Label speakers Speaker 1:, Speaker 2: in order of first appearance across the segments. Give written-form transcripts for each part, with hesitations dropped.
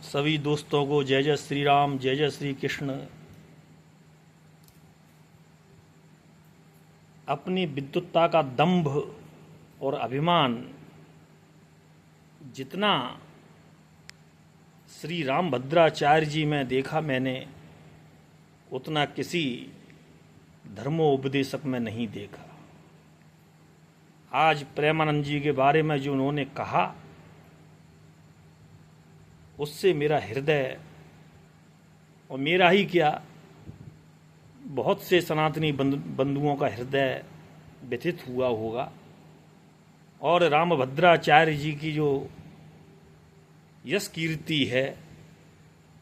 Speaker 1: सभी दोस्तों को जय जय श्री राम, जय जय श्री कृष्ण। अपनी विद्वत्ता का दंभ और अभिमान जितना श्री रामभद्राचार्य जी में देखा मैंने, उतना किसी धर्मोपदेशक में नहीं देखा। आज प्रेमानंद जी के बारे में जो उन्होंने कहा, उससे मेरा हृदय, और मेरा ही क्या, बहुत से सनातनी बंधुओं का हृदय व्यथित हुआ होगा। और रामभद्राचार्य जी की जो यश कीर्ति है,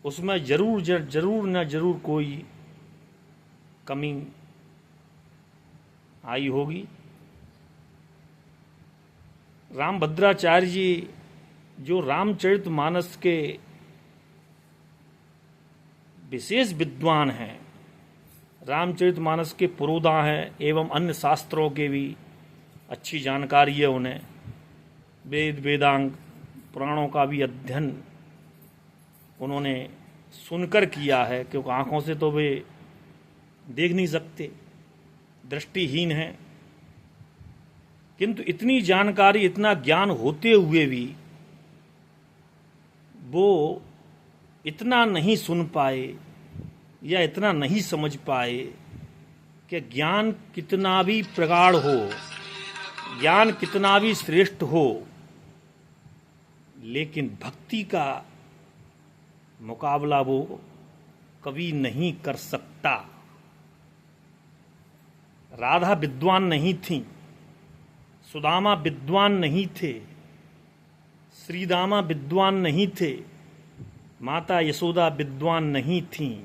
Speaker 1: उसमें जरूर न जरूर कोई कमी आई होगी। रामभद्राचार्य जी जो रामचरितमानस के विशेष विद्वान हैं, रामचरितमानस के पुरोधा हैं, एवं अन्य शास्त्रों के भी अच्छी जानकारी है उन्हें। वेद वेदांग पुराणों का भी अध्ययन उन्होंने सुनकर किया है, क्योंकि आंखों से तो वे देख नहीं सकते, दृष्टिहीन हैं। किंतु इतनी जानकारी, इतना ज्ञान होते हुए भी वो इतना नहीं सुन पाए या इतना नहीं समझ पाए कि ज्ञान कितना भी प्रगाढ़ हो, ज्ञान कितना भी श्रेष्ठ हो, लेकिन भक्ति का मुकाबला वो कभी नहीं कर सकता। राधा विद्वान नहीं थी, सुदामा विद्वान नहीं थे, श्रीदामा विद्वान नहीं थे, माता यशोदा विद्वान नहीं थीं,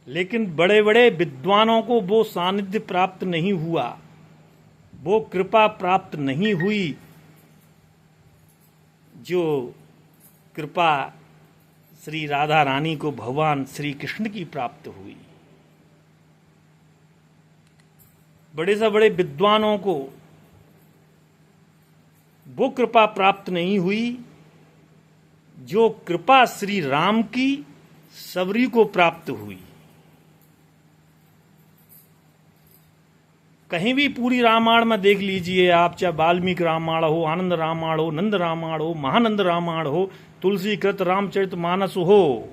Speaker 1: लेकिन बड़े बड़े विद्वानों को वो सानिध्य प्राप्त नहीं हुआ, वो कृपा प्राप्त नहीं हुई जो कृपा श्री राधा रानी को भगवान श्री कृष्ण की प्राप्त हुई। बड़े से बड़े विद्वानों को वो कृपा प्राप्त नहीं हुई जो कृपा श्री राम की सबरी को प्राप्त हुई। कहीं भी पूरी रामायण में देख लीजिए आप, चाहे वाल्मीकि रामायण हो, आनंद रामायण हो, नंद रामायण हो, महानंद रामायण हो, तुलसी कृत रामचरितमानस हो,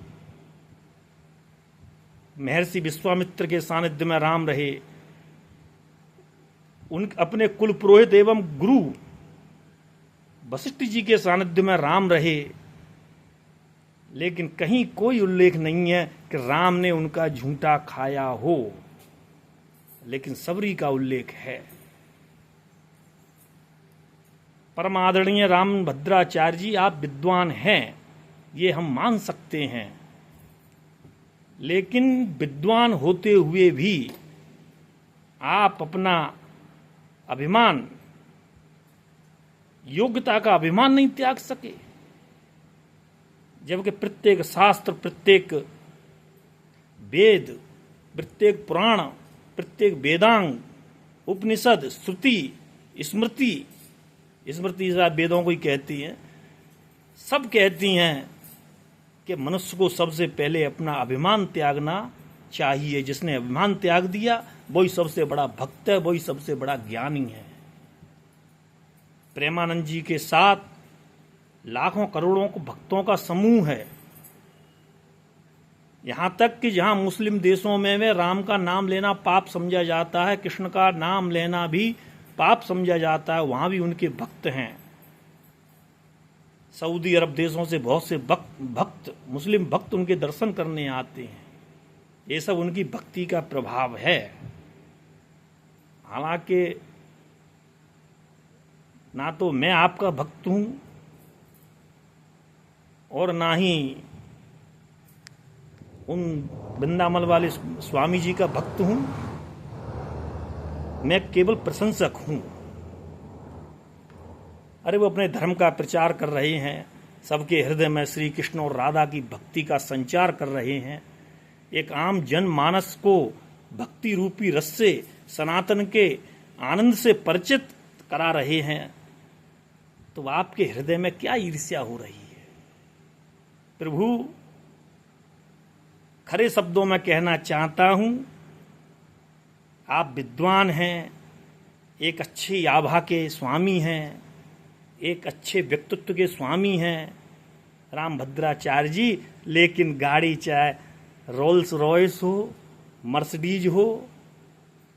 Speaker 1: महर्षि विश्वामित्र के सानिध्य में राम रहे, उन अपने कुल पुरोहित एवं गुरु वशिष्ठ जी के सानिध्य में राम रहे, लेकिन कहीं कोई उल्लेख नहीं है कि राम ने उनका झूठा खाया हो, लेकिन सबरी का उल्लेख है। परम आदरणीय रामभद्राचार्य जी, आप विद्वान हैं, ये हम मान सकते हैं, लेकिन विद्वान होते हुए भी आप अपना अभिमान, योग्यता का अभिमान नहीं त्याग सके, जबकि प्रत्येक शास्त्र, प्रत्येक वेद, प्रत्येक पुराण, प्रत्येक वेदांग, उपनिषद, श्रुति, स्मृति, स्मृति वेदों को ही कहती हैं, सब कहती हैं कि मनुष्य को सबसे पहले अपना अभिमान त्यागना चाहिए। जिसने अभिमान त्याग दिया वही सबसे बड़ा भक्त है, वही सबसे बड़ा ज्ञानी है। प्रेमानंद जी के साथ लाखों करोड़ों भक्तों का समूह है। यहां तक कि जहां मुस्लिम देशों में राम का नाम लेना पाप समझा जाता है, कृष्ण का नाम लेना भी पाप समझा जाता है, वहां भी उनके भक्त हैं। सऊदी अरब देशों से बहुत से भक्त, मुस्लिम भक्त उनके दर्शन करने आते हैं। ये सब उनकी भक्ति का प्रभाव है। हालांकि ना तो मैं आपका भक्त हूं और ना ही उन वृंदावन वाले स्वामी जी का भक्त हूं, मैं केवल प्रशंसक हूं। अरे वो अपने धर्म का प्रचार कर रहे हैं, सबके हृदय में श्री कृष्ण और राधा की भक्ति का संचार कर रहे हैं, एक आम जनमानस को भक्ति रूपी रस से, सनातन के आनंद से परिचित करा रहे हैं, तो आपके हृदय में क्या ईर्ष्या हो रही है? प्रभु खरे शब्दों में कहना चाहता हूं, आप विद्वान हैं, एक अच्छी आभा के स्वामी हैं, एक अच्छे व्यक्तित्व के स्वामी हैं रामभद्राचार्य जी, लेकिन गाड़ी चाहे रोल्स रॉयस हो, मर्सिडीज हो,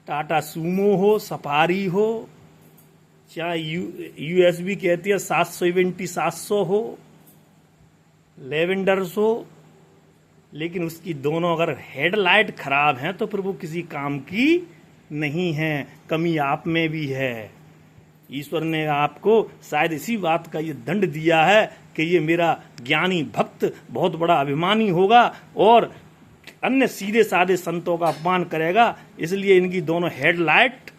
Speaker 1: टाटा सूमो हो, सफारी हो, चाहे यूएसबी कहती है 700 हो, लेवेंडर्स हो, लेकिन उसकी दोनों अगर हेडलाइट खराब हैं तो प्रभु किसी काम की नहीं है, कमी आप में भी है। ईश्वर ने आपको शायद इसी बात का ये दंड दिया है कि ये मेरा ज्ञानी भक्त बहुत बड़ा अभिमानी होगा और अन्य सीधे साधे संतों का अपमान करेगा, इसलिए इनकी दोनों हेडलाइट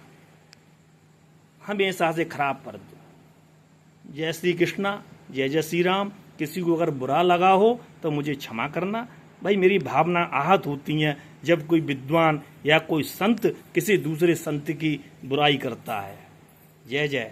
Speaker 1: हमेशा से खराब कर दो। जय श्री कृष्णा, जय जय श्री राम। किसी को अगर बुरा लगा हो तो मुझे क्षमा करना। भाई मेरी भावना आहत होती हैं जब कोई विद्वान या कोई संत किसी दूसरे संत की बुराई करता है। जय जय।